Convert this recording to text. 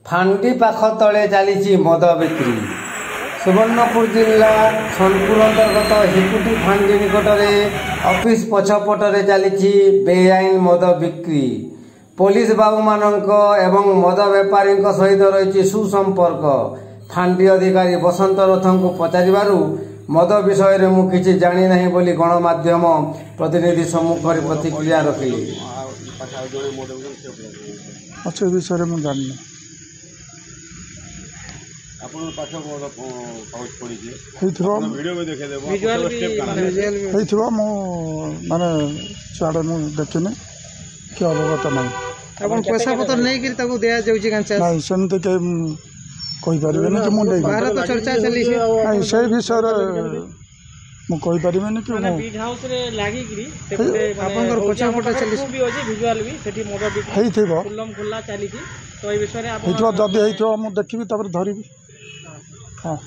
फांडी पाख तले चली मद बिक्री। सुवर्णपुर जिला सोनपुर अंतर्गत हिकुटी फांडी निकट में ऑफिस पछपटे चली बेआईन मद बिक्री। पुलिस बाबू मानक एवं मद बेपारी सहित रही सुसंपर्क। फांडी अधिकारी बसंत रथ को पचारू मद विषय में किसी जानी ना बोली गणमाध्यम प्रतिनिधि सम्मुख प्रतिक्रिया रखिले। अच्छा विषय में जानी माने सियाड़े मुझे देखनी कि अवगत ना पैसा पतर नहीं दिया सेमती कहीपर कि मुझे चर्चा चली से विषय मुझे कि जदि मुझे देखी धरबी। हाँ।